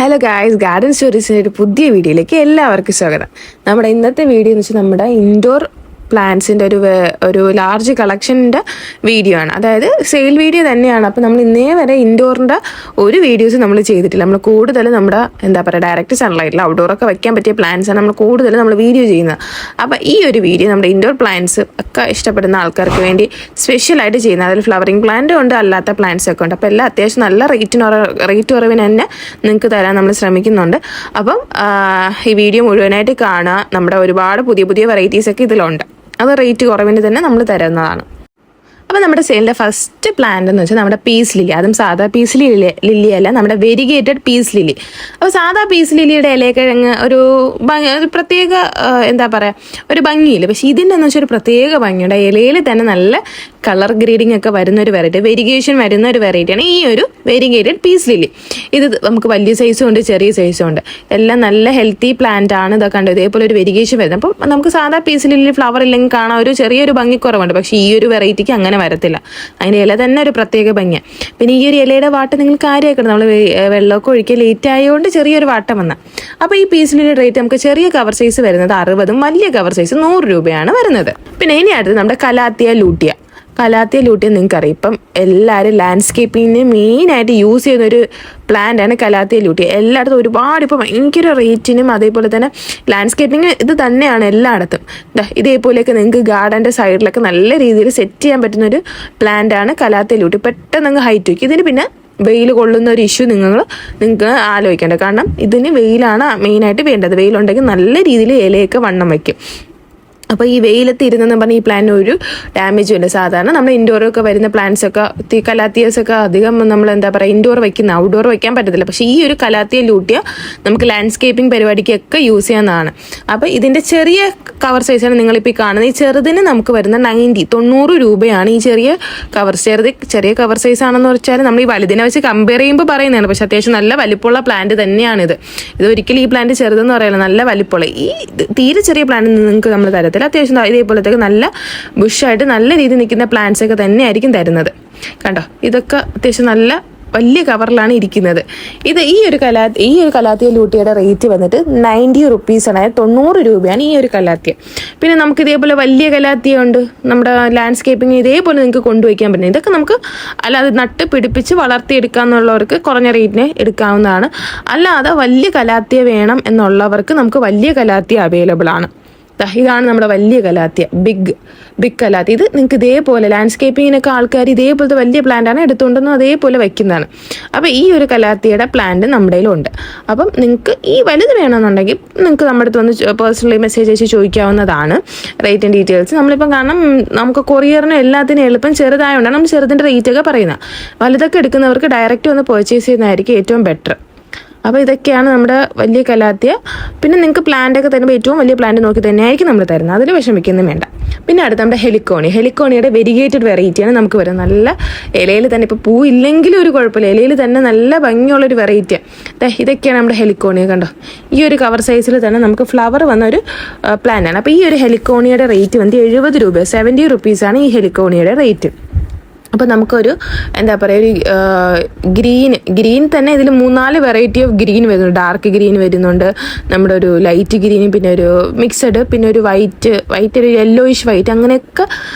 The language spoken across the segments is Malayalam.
ഹലോ ഗായ്സ്, ഗാർഡൻ സ്റ്റോറീസിൻ്റെ ഒരു പുതിയ വീഡിയോയിലേക്ക് എല്ലാവർക്കും സ്വാഗതം. നമ്മുടെ ഇന്നത്തെ വീഡിയോ എന്ന് വെച്ചാൽ നമ്മുടെ ഇൻഡോർ പ്ലാന്റ്സിൻ്റെ ഒരു ലാർജ് കളക്ഷൻ്റെ വീഡിയോ ആണ്. അതായത് സെയിൽ വീഡിയോ തന്നെയാണ്. അപ്പോൾ നമ്മൾ ഇന്നേ വരെ ഇൻഡോറിൻ്റെ ഒരു വീഡിയോസ് നമ്മൾ ചെയ്തിട്ടില്ല. നമ്മൾ കൂടുതൽ നമ്മുടെ ഡയറക്റ്റ് സൺലൈറ്റിൽ ഔട്ട്ഡോറൊക്കെ വയ്ക്കാൻ പറ്റിയ പ്ലാന്റ്സാണ് നമ്മൾ കൂടുതൽ നമ്മൾ വീഡിയോ ചെയ്യുന്നത്. അപ്പോൾ ഈ ഒരു വീഡിയോ നമ്മുടെ ഇൻഡോർ പ്ലാന്റ്സ് ഒക്കെ ഇഷ്ടപ്പെടുന്ന ആൾക്കാർക്ക് വേണ്ടി സ്പെഷ്യലായിട്ട് ചെയ്യുന്നത്. അതിൽ ഫ്ലവറിങ് പ്ലാന്റും ഉണ്ട്, അല്ലാത്ത പ്ലാന്റ്സ് ഒക്കെ ഉണ്ട്. അപ്പോൾ എല്ലാം അത്യാവശ്യം നല്ല റേറ്റ് കുറവിന് തന്നെ നിങ്ങൾക്ക് തരാൻ നമ്മൾ ശ്രമിക്കുന്നുണ്ട്. അപ്പം ഈ വീഡിയോ മുഴുവനായിട്ട് കാണുക. നമ്മുടെ ഒരുപാട് പുതിയ പുതിയ വെറൈറ്റീസൊക്കെ ഇതിലുണ്ട്. അത് റേറ്റ് കുറവിന് തന്നെ നമ്മൾ തരുന്നതാണ്. അപ്പോൾ നമ്മുടെ സെയിലിൻ്റെ ഫസ്റ്റ് പ്ലാന്റ് എന്ന് വെച്ചാൽ നമ്മുടെ പീസ് ലില്ലി. അതും സാധാ പീസ് ലില്ലി അല്ല, നമ്മുടെ വെരിഗേറ്റഡ് പീസ് ലില്ലി. അപ്പോൾ സാധാ പീസ് ലില്ലിയുടെ ഇലക്കിഴങ്ങ് ഒരു പ്രത്യേക ഒരു ഭംഗിയില്ല. പക്ഷേ ഇതിൻ്റെ എന്ന് വെച്ചാൽ ഒരു പ്രത്യേക ഭംഗിയുണ്ട്. ഇലയിൽ തന്നെ നല്ല കളർ ഗ്രേഡിംഗ് ഒക്കെ വരുന്ന ഒരു വെറൈറ്റി, വെരിഗേഷൻ വരുന്ന ഒരു വെറൈറ്റിയാണ് ഈ ഒരു വെരിഗേറ്റഡ് പീസ് ലില്ലി. ഇത് നമുക്ക് വലിയ സൈസും ഉണ്ട്, ചെറിയ സൈസും ഉണ്ട്. എല്ലാം നല്ല ഹെൽത്തി പ്ലാന്റ് ആണ്. ഇതൊക്കെ ഉണ്ട്, ഇതേപോലെ ഒരു വെരിഗേഷൻ വരുന്നത്. അപ്പം നമുക്ക് സാധാ പീസ് ലില്ലി ഫ്ലവർ ഇല്ലെങ്കിൽ കാണാൻ ഒരു ചെറിയൊരു ഭംഗിക്കുറവുണ്ട്. പക്ഷേ ഈ ഒരു വെറൈറ്റിക്ക് അങ്ങനെ വരത്തില്ല. അതിൻ്റെ ഇല തന്നെ ഒരു പ്രത്യേക ഭംഗിയാണ്. പിന്നെ ഈ ഒരു ഇലയുടെ വാട്ടം നിങ്ങൾ കാര്യമാക്കണം. നമ്മൾ വെള്ളമൊക്കെ ഒഴിക്കാൻ ലേറ്റ് ആയതുകൊണ്ട് ചെറിയൊരു വാട്ടം വന്ന. അപ്പോൾ ഈ പീസ് ലില്ലിയുടെ റേറ്റ് നമുക്ക് ചെറിയ കവർ സൈസ് വരുന്നത് 60, വലിയ കവർ സൈസ് 100 രൂപയാണ് വരുന്നത്. പിന്നെ ഇനി അടുത്ത് നമ്മുടെ കലാത്തിയ ലൂട്ടിയ നിങ്ങൾക്കറിയാം. ഇപ്പം എല്ലാവരും ലാൻഡ്സ്കേപ്പിങ്ങിന് മെയിനായിട്ട് യൂസ് ചെയ്യുന്നൊരു പ്ലാന്റാണ് കലാത്തിയ ലൂട്ടിയ. എല്ലായിടത്തും ഒരുപാട് ഇപ്പോൾ ഭയങ്കര റേറ്റിനും അതേപോലെ തന്നെ ലാൻഡ്സ്കേപ്പിങ് ഇത് തന്നെയാണ് എല്ലായിടത്തും. ഇതേപോലെയൊക്കെ നിങ്ങൾക്ക് ഗാർഡൻ്റെ സൈഡിലൊക്കെ നല്ല രീതിയിൽ സെറ്റ് ചെയ്യാൻ പറ്റുന്നൊരു പ്ലാന്റാണ് കലാത്തിയ ലൂട്ടി. പെട്ടെന്ന് നിങ്ങൾക്ക് ഹൈറ്റ് വയ്ക്കും. ഇതിന് പിന്നെ വെയിൽ കൊള്ളുന്ന ഒരു ഇഷ്യൂ നിങ്ങൾക്ക് ആലോചിക്കേണ്ട. കാരണം ഇതിന് വെയിലാണ് മെയിനായിട്ട് വേണ്ടത്. വെയിലുണ്ടെങ്കിൽ നല്ല രീതിയിൽ ഇലയൊക്കെ വണ്ണം വയ്ക്കും. അപ്പോൾ ഈ വെയിലത്ത് ഇരുന്നെന്ന് പറഞ്ഞാൽ ഈ പ്ലാന്റിന് ഒരു ഡാമേജും ഇല്ല. സാധാരണ നമ്മൾ ഇൻഡോറൊക്കെ വരുന്ന പ്ലാന്റ്സൊക്കെ കലാത്തിയസൊക്കെ അധികം നമ്മൾ ഇൻഡോർ വയ്ക്കുന്ന ഔട്ട്ഡോർ വയ്ക്കാൻ പറ്റത്തില്ല. പക്ഷേ ഈ ഒരു കലാത്തിയ ലൂട്ടിയ നമുക്ക് ലാൻഡ്സ്കേപ്പിംഗ് പരിപാടിക്കൊക്കെ യൂസ് ചെയ്യാവുന്നതാണ്. അപ്പോൾ ഇതിൻ്റെ ചെറിയ കവർ സൈസാണ് നിങ്ങളിപ്പോൾ ഈ കാണുന്നത്. ഈ ചെറുതിന് നമുക്ക് വരുന്ന 90 രൂപയാണ് ഈ ചെറിയ കവർ സൈസ് ആണെന്ന് വെച്ചാൽ നമ്മൾ ഈ വലുതിനെ വെച്ച് കമ്പയർ ചെയ്യുമ്പോൾ പറയുന്നതാണ്. പക്ഷേ അത്യാവശ്യം നല്ല വലിപ്പമുള്ള പ്ലാന്റ് തന്നെയാണിത്. ഇത് ഒരിക്കലും ഈ പ്ലാന്റ് ചെറുതെന്ന് പറയില്ല, നല്ല വലിപ്പമുള്ള. ഈ തീരെ ചെറിയ പ്ലാന്റ് നിങ്ങൾക്ക് നമ്മൾ തരത്തില്ല. അത്യാവശ്യം ഇതേപോലത്തേക്ക് നല്ല ബുഷായിട്ട് നല്ല രീതിയിൽ നിൽക്കുന്ന പ്ലാന്റ്സ് ഒക്കെ തന്നെ ആയിരിക്കും തരുന്നത്. കണ്ടോ, ഇതൊക്കെ അത്യാവശ്യം നല്ല വലിയ കവറിലാണ് ഇരിക്കുന്നത്. ഈ ഒരു കലാത്തിയ ലൂട്ടിയുടെ റേറ്റ് വന്നിട്ട് 90 റുപ്പീസാണ്. 90 രൂപയാണ് ഈ ഒരു കലാത്തിയ. പിന്നെ നമുക്ക് ഇതേപോലെ വലിയ കലാത്തിയ ഉണ്ട്. നമ്മുടെ ലാൻഡ്സ്കേപ്പിംഗ് ഇതേപോലെ നിങ്ങൾക്ക് കൊണ്ടുവയ്ക്കാൻ പറ്റുന്നത്. ഇതൊക്കെ നമുക്ക് അല്ലാതെ നട്ട് പിടിപ്പിച്ച് വളർത്തിയെടുക്കാമെന്നുള്ളവർക്ക് കുറഞ്ഞ റേറ്റിന് എടുക്കാവുന്നതാണ്. അല്ലാതെ വലിയ കലാത്തിയ വേണം എന്നുള്ളവർക്ക് നമുക്ക് വലിയ കലാത്തിയ അവൈലബിൾ ആണ്. ഇതാണ് നമ്മുടെ വലിയ കലാത്തിയ, ബിഗ് കലാത്തിയ. ഇത് നിങ്ങൾക്ക് ഇതേപോലെ ലാൻഡ്സ്കേപ്പിങ്ങിനൊക്കെ ആൾക്കാർ ഇതേപോലത്തെ വലിയ പ്ലാന്റാണ് എടുത്തുകൊണ്ടെന്ന് അതേപോലെ വയ്ക്കുന്നതാണ്. അപ്പോൾ ഈ ഒരു കലാത്തിയുടെ പ്ലാന്റ് നമ്മുടെ കയ്യിലുണ്ട്. അപ്പം നിങ്ങൾക്ക് ഈ വലുത് വേണമെന്നുണ്ടെങ്കിൽ നിങ്ങൾക്ക് നമ്മുടെ അടുത്ത് വന്ന് പേഴ്സണലി മെസ്സേജ് അയച്ച് ചോദിക്കാവുന്നതാണ് റേറ്റ് ആൻഡ് ഡീറ്റെയിൽസ്. നമ്മളിപ്പം കാരണം നമുക്ക് കൊറിയറിന് എല്ലാത്തിനും എളുപ്പം ചെറുതായതുകൊണ്ടാണ് നമ്മൾ ചെറുതിൻ്റെ റേറ്റൊക്കെ പറയുന്നത്. വലുതൊക്കെ എടുക്കുന്നവർക്ക് ഡയറക്റ്റ് വന്ന് പർച്ചേസ് ചെയ്യുന്നതായിരിക്കും ഏറ്റവും ബെറ്റർ. അപ്പോൾ ഇതൊക്കെയാണ് നമ്മുടെ വലിയ കലാത്തിയ. പിന്നെ നിങ്ങൾക്ക് പ്ലാന്റൊക്കെ തരുമ്പോൾ ഏറ്റവും വലിയ പ്ലാന്റ് നോക്കി തന്നെയായിരിക്കും നമ്മൾ തരുന്നത്. അതിൽ വിഷമിക്കൊന്നും വേണ്ട. പിന്നെ അടുത്ത നമ്മുടെ ഹെലിക്കോണിയുടെ വെരിഗേറ്റഡ് വെറൈറ്റിയാണ് നമുക്ക് വരുന്നത്. നല്ല ഇലയിൽ തന്നെ, ഇപ്പോൾ പൂ ഇല്ലെങ്കിലും ഒരു കുഴപ്പമില്ല, ഇലയിൽ തന്നെ നല്ല ഭംഗിയുള്ളൊരു വെറൈറ്റി. ഇതൊക്കെയാണ് നമ്മുടെ ഹെലിക്കോണിയ. കണ്ടോ, ഈ ഒരു കവർ സൈസിൽ തന്നെ നമുക്ക് ഫ്ലവർ വന്ന ഒരു പ്ലാന്റാണ്. അപ്പോൾ ഈ ഒരു ഹെലിക്കോണിയുടെ റേറ്റ് വന്ന് 70 രൂപ, 70 റുപ്പീസാണ് ഈ ഹെലിക്കോണിയുടെ റേറ്റ്. അപ്പോൾ നമുക്കൊരു ഒരു ഗ്രീൻ തന്നെ ഇതിൽ 3-4 വെറൈറ്റി ഓഫ് ഗ്രീൻ വരുന്നുണ്ട്. ഡാർക്ക് ഗ്രീൻ വരുന്നുണ്ട്, നമ്മുടെ ഒരു ലൈറ്റ് ഗ്രീൻ, പിന്നെ ഒരു മിക്സഡ്, പിന്നെ ഒരു വൈറ്റ് ഒരു യെല്ലോയിഷ് വൈറ്റ്, അങ്ങനെയൊക്കെ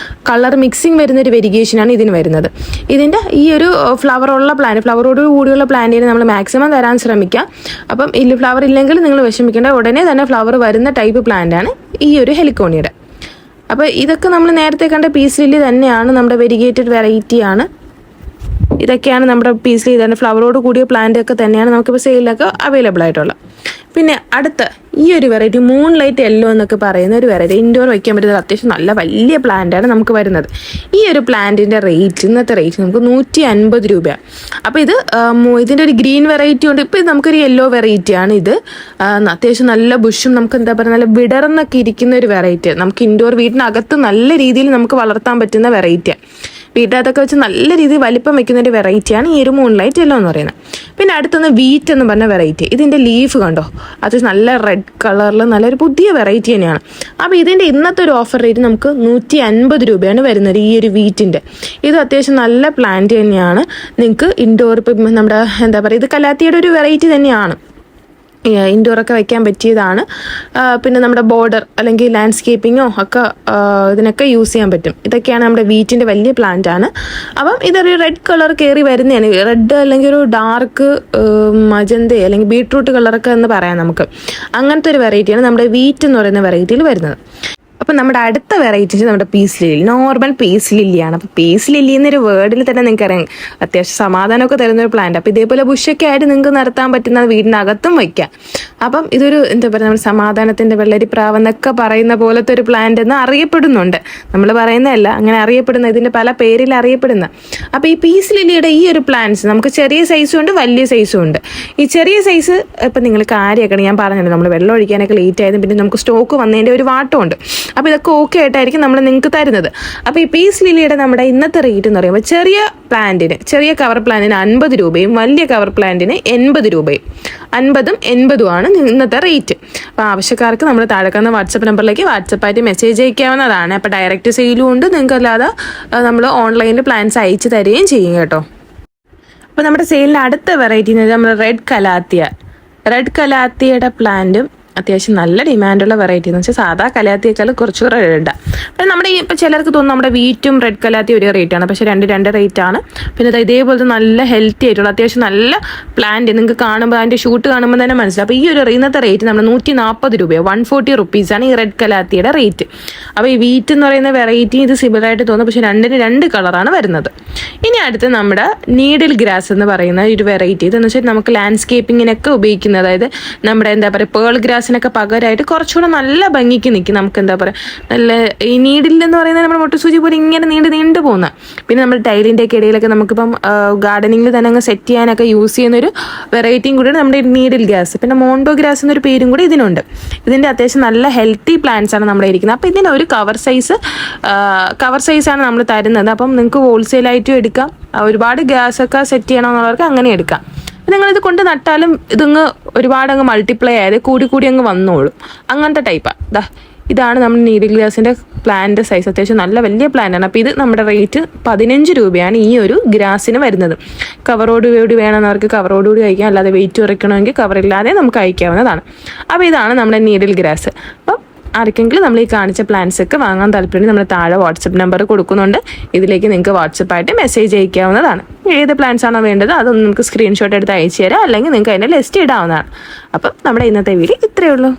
കളർ മിക്സിങ് വരുന്നൊരു വെരിഗേഷനാണ് ഇതിന് വരുന്നത്. ഇതിൻ്റെ ഈ ഒരു ഫ്ലവറോട് കൂടിയുള്ള പ്ലാന്റിന് നമ്മൾ മാക്സിമം തരാൻ ശ്രമിക്കാം. അപ്പം ഫ്ലവർ ഇല്ലെങ്കിൽ നിങ്ങൾ വിഷമിക്കേണ്ട, ഉടനെ തന്നെ ഫ്ലവർ വരുന്ന ടൈപ്പ് പ്ലാന്റാണ് ഈ ഒരു ഹെലിക്കോണിയുടെ. അപ്പോൾ ഇതൊക്കെ നമ്മൾ നേരത്തെ കണ്ട പീസ് ലില്ലി തന്നെയാണ്, നമ്മുടെ വെരിഗേറ്റഡ് വെറൈറ്റിയാണ്. ഇതൊക്കെയാണ് നമ്മുടെ പീസ് ലില്ലി തന്നെ, ഫ്ലവറോട് കൂടിയ പ്ലാന്റ് ഒക്കെ തന്നെയാണ് നമുക്കിപ്പോൾ സെയിലൊക്കെ അവൈലബിൾ ആയിട്ടുള്ളത്. പിന്നെ അടുത്ത ഈ ഒരു വെറൈറ്റി മൂൺലൈറ്റ് യെല്ലോ എന്നൊക്കെ പറയുന്ന ഒരു വെറൈറ്റി, ഇൻഡോർ വയ്ക്കാൻ പറ്റുന്നത് അത്യാവശ്യം നല്ല വലിയ പ്ലാന്റാണ് നമുക്ക് വരുന്നത്. ഈ ഒരു പ്ലാന്റിൻ്റെ ഇന്നത്തെ റേറ്റ് നമുക്ക് 150 രൂപയാണ്. അപ്പോൾ ഇതിൻ്റെ ഒരു ഗ്രീൻ വെറൈറ്റി ഉണ്ട്. ഇപ്പോൾ നമുക്കൊരു യെല്ലോ വെറൈറ്റിയാണ്. ഇത് അത്യാവശ്യം നല്ല ബുഷും നമുക്ക് നല്ല വിടർന്നൊക്കെ ഇരിക്കുന്ന ഒരു വെറൈറ്റി. നമുക്ക് ഇൻഡോർ വീടിനകത്ത് നല്ല രീതിയിൽ നമുക്ക് വളർത്താൻ പറ്റുന്ന വെറൈറ്റിയാണ്. വീട്ടിനകത്തൊക്കെ വെച്ച് നല്ല രീതിയിൽ വലിപ്പം വെക്കുന്ന ഒരു വെറൈറ്റിയാണ് ഈ ഒരു മൂൺലൈറ്റ് യെല്ലോ എന്ന് പറയുന്നത്. പിന്നെ അടുത്തൊന്ന് വീറ്റ് എന്ന് പറഞ്ഞ വെറൈറ്റി. ഇതിൻ്റെ ലീഫ് കണ്ടോ, അത് നല്ല റെഡ് കളറിൽ നല്ലൊരു പുതിയ വെറൈറ്റി തന്നെയാണ്. അപ്പോൾ ഇതിൻ്റെ ഇന്നത്തെ ഒരു ഓഫർ റേറ്റ് നമുക്ക് 150 രൂപയാണ് വരുന്നത് ഈ ഒരു വീറ്റിൻ്റെ. ഇത് അത്യാവശ്യം നല്ല പ്ലാന്റ് തന്നെയാണ്. നിങ്ങൾക്ക് ഇൻഡോർ ഇപ്പം നമ്മുടെ ഇത് കലാത്തിയുടെ ഒരു വെറൈറ്റി തന്നെയാണ്. ഇൻഡോറൊക്കെ വയ്ക്കാൻ പറ്റിയതാണ്. പിന്നെ നമ്മുടെ ബോർഡർ അല്ലെങ്കിൽ ലാൻഡ്സ്കേപ്പിങ്ങോ ഒക്കെ ഇതിനൊക്കെ യൂസ് ചെയ്യാൻ പറ്റും. ഇതൊക്കെയാണ് നമ്മുടെ വീറ്റിൻ്റെ വലിയ പ്ലാന്റ് ആണ്. അപ്പം ഇതൊരു റെഡ് കളർ കയറി വരുന്നതാണ്. റെഡ് അല്ലെങ്കിൽ ഒരു ഡാർക്ക് മജന്ത അല്ലെങ്കിൽ ബീട്രൂട്ട് കളറൊക്കെ എന്ന് പറയാം നമുക്ക്. അങ്ങനത്തെ ഒരു വെറൈറ്റിയാണ് നമ്മുടെ വീറ്റ് എന്ന് പറയുന്ന വെറൈറ്റിയിൽ വരുന്നത്. അപ്പം നമ്മുടെ അടുത്ത വെറൈറ്റീസ് നമ്മുടെ പീസ് ലില്ലി, നോർമൽ പീസ് ലില്ലിയാണ്. അപ്പോൾ പീസ് ലില്ലി എന്നൊരു വേർഡിൽ തന്നെ നിങ്ങൾക്ക് അറിയാം അത്യാവശ്യം സമാധാനമൊക്കെ തരുന്നൊരു പ്ലാന്റ്. അപ്പോൾ ഇതേപോലെ ബുഷൊക്കെ ആയിട്ട് നിങ്ങൾക്ക് നിർത്താൻ പറ്റുന്ന വീടിനകത്തും വയ്ക്കാം. അപ്പം ഇതൊരു എന്താ പറയുക, നമ്മുടെ സമാധാനത്തിൻ്റെ വെള്ളരിപ്രാവ് എന്നൊക്കെ പറയുന്ന പോലത്തെ ഒരു പ്ലാന്റ് എന്ന് അറിയപ്പെടുന്നുണ്ട്. നമ്മൾ പറയുന്നതല്ല, അങ്ങനെ അറിയപ്പെടുന്ന, ഇതിൻ്റെ പല പേരിൽ അറിയപ്പെടുന്ന. അപ്പോൾ ഈ പീസ് ലില്ലിയുടെ ഈ ഒരു പ്ലാന്റ്സ് നമുക്ക് ചെറിയ സൈസും ഉണ്ട്, വലിയ സൈസും ഉണ്ട്. ഈ ചെറിയ സൈസ് ഇപ്പം നിങ്ങൾ കാര്യമാക്കണം, ഞാൻ പറഞ്ഞല്ലോ നമ്മൾ വെള്ളം ഒഴിക്കാനൊക്കെ ലേറ്റ് ആയതും പിന്നെ നമുക്ക് സ്റ്റോക്ക് വന്നതിൻ്റെ ഒരു വാട്ടമുണ്ട്. അപ്പോൾ ഇതൊക്കെ ഓക്കെ ആയിട്ടായിരിക്കും നമ്മൾ നിങ്ങൾക്ക് തരുന്നത്. അപ്പോൾ ഈ പീസ് ലില്ലിയുടെ നമ്മുടെ ഇന്നത്തെ റേറ്റ് എന്ന് പറയുമ്പോൾ ചെറിയ പ്ലാന്റിന്, ചെറിയ കവർ പ്ലാന്റിന് 50 രൂപയും വലിയ കവർ പ്ലാന്റിന് 80 രൂപയും, 50ഉം 80ഉമാണ് ഇന്നത്തെ റേറ്റ്. അപ്പോൾ ആവശ്യക്കാർക്ക് നമ്മൾ താഴെക്കുന്ന വാട്സപ്പ് നമ്പറിലേക്ക് വാട്സപ്പായിട്ട് മെസ്സേജ് അയക്കാവുന്നതാണ്. അപ്പോൾ ഡയറക്റ്റ് സെയിലും ഉണ്ട്, നിങ്ങൾക്ക് അല്ലാതെ നമ്മൾ ഓൺലൈനിൽ പ്ലാൻസ് അയച്ചു തരികയും ചെയ്യും കേട്ടോ. അപ്പോൾ നമ്മുടെ സെയിലിൻ്റെ അടുത്ത വെറൈറ്റി എന്ന് വെച്ചാൽ നമ്മുടെ റെഡ് കലാത്തിയുടെ പ്ലാന്റും അത്യാവശ്യം നല്ല ഡിമാൻഡുള്ള വെറൈറ്റി എന്ന് വെച്ചാൽ സാധാ കലാത്തിയേക്കാൾ കുറച്ചുകൂടെ റെഡാണ്. പിന്നെ നമ്മുടെ ഇപ്പോൾ ചിലർക്ക് തോന്നും നമ്മുടെ വീറ്റും റെഡ് കലാത്തി ഒരേ റേറ്റാണ്, പക്ഷേ രണ്ട് റേറ്റാണ്. പിന്നെ ഇതേപോലത്തെ നല്ല ഹെൽത്തി ആയിട്ടുള്ള അത്യാവശ്യം നല്ല പ്ലാന്റ് നിങ്ങൾക്ക് കാണുമ്പോൾ അതിൻ്റെ ഷൂട്ട് കാണുമ്പോൾ തന്നെ മനസ്സിലാവും. അപ്പോൾ ഈ ഒരു ഇന്നത്തെ റേറ്റ് നമ്മൾ 140 രൂപയോ 140 റുപ്പീസാണ് ഈ റെഡ് കലാത്തിയുടെ റേറ്റ്. അപ്പോൾ ഈ വീറ്റ് എന്ന് പറയുന്ന വെറൈറ്റി ഇത് സിമിലറായിട്ട് തോന്നും, പക്ഷേ രണ്ട് കളറാണ് വരുന്നത്. ഇനി അടുത്ത് നമ്മുടെ നീഡിൽ ഗ്രാസ് എന്ന് പറയുന്ന ഒരു വെറൈറ്റി, ഇതെന്ന് വെച്ചാൽ നമുക്ക് ലാൻഡ്സ്കേപ്പിങ്ങിനൊക്കെ ഉപയോഗിക്കുന്നത്. അതായത് നമ്മുടെ എന്താ പറയുക പേൾ ഗ്രാസിനൊക്കെ പകരമായിട്ട് കുറച്ചുകൂടെ നല്ല ഭംഗിക്ക് നിൽക്കും. നമുക്ക് എന്താ പറയുക, നല്ല ഈ നീഡിൽ എന്ന് പറയുന്നത് നമ്മുടെ മുട്ടുസൂചി പോലെ ഇങ്ങനെ നീണ്ടു പോകുന്ന. പിന്നെ നമ്മുടെ ടൈലിൻ്റെ ഒക്കെ ഇടയിലൊക്കെ നമുക്കിപ്പം ഗാർഡനിങ്ങിൽ തന്നെ അങ്ങ് സെറ്റ് ചെയ്യാനൊക്കെ യൂസ് ചെയ്യുന്നൊരു വെറൈറ്റിയും കൂടിയാണ് നമ്മുടെ നീഡിൽ ഗ്രാസ്. പിന്നെ മോണ്ടോ ഗ്രാസ് എന്നൊരു പേരും കൂടി ഇതിനുണ്ട്. ഇതിൻ്റെ അത്യാവശ്യം നല്ല ഹെൽത്തി പ്ലാന്റ്സ് ആണ് നമ്മുടെ ഇരിക്കുന്നത്. അപ്പോൾ ഇതിൻ്റെ ഒരു കവർ സൈസാണ് നമ്മൾ തരുന്നത്. അപ്പം നിങ്ങൾക്ക് ഹോൾസെയിലായിട്ടും എടുക്കാം, ഒരുപാട് ഗ്യാസൊക്കെ സെറ്റ് ചെയ്യണമെന്നുള്ളവർക്ക് അങ്ങനെ എടുക്കാം. നിങ്ങളിത് കൊണ്ട് നട്ടാലും ഇതങ്ങ് ഒരുപാട് അങ്ങ് മൾട്ടിപ്ലൈ ആയത് കൂടി അങ്ങ് വന്നോളും. അങ്ങനത്തെ ടൈപ്പാണ്. ഇതാണ് നമ്മുടെ നീഡിൽ ഗ്രാസിൻ്റെ പ്ലാന്റ് സൈസ്. അത്യാവശ്യം നല്ല വലിയ പ്ലാന്റാണ്. അപ്പോൾ ഇത് നമ്മുടെ റേറ്റ് 15 രൂപയാണ് ഈ ഒരു ഗ്രാസിന് വരുന്നത്. കവറോടുകൂടി വേണമെന്നവർക്ക് കവറോടുകൂടി കഴിക്കാം, അല്ലാതെ വെയിറ്റ് കുറയ്ക്കണമെങ്കിൽ കവറില്ലാതെ നമുക്ക് അയക്കാവുന്നതാണ്. അപ്പോൾ ഇതാണ് നമ്മുടെ നീഡിൽ ഗ്രാസ്. അപ്പം ആർക്കെങ്കിലും നമ്മൾ ഈ കാണിച്ച പ്ലാൻസ് ഒക്കെ വാങ്ങാൻ താല്പര്യം നമ്മൾ താഴെ വാട്സപ്പ് നമ്പർ കൊടുക്കുന്നുണ്ട്. ഇതിലേക്ക് നിങ്ങൾക്ക് വാട്സപ്പായിട്ട് മെസ്സേജ് അയക്കാവുന്നതാണ്. ഏത് പ്ലാൻസ് ആണോ വേണ്ടത് അതൊന്ന് നമുക്ക് സ്ക്രീൻഷോട്ട് എടുത്ത് അയച്ചു തരാം, അല്ലെങ്കിൽ നിങ്ങൾക്ക് അതിൻ്റെ ലിസ്റ്റ് ഇടാവുന്നതാണ്. അപ്പം നമ്മുടെ ഇന്നത്തെ വീഡിയോ ഇത്രയേ ഉള്ളൂ.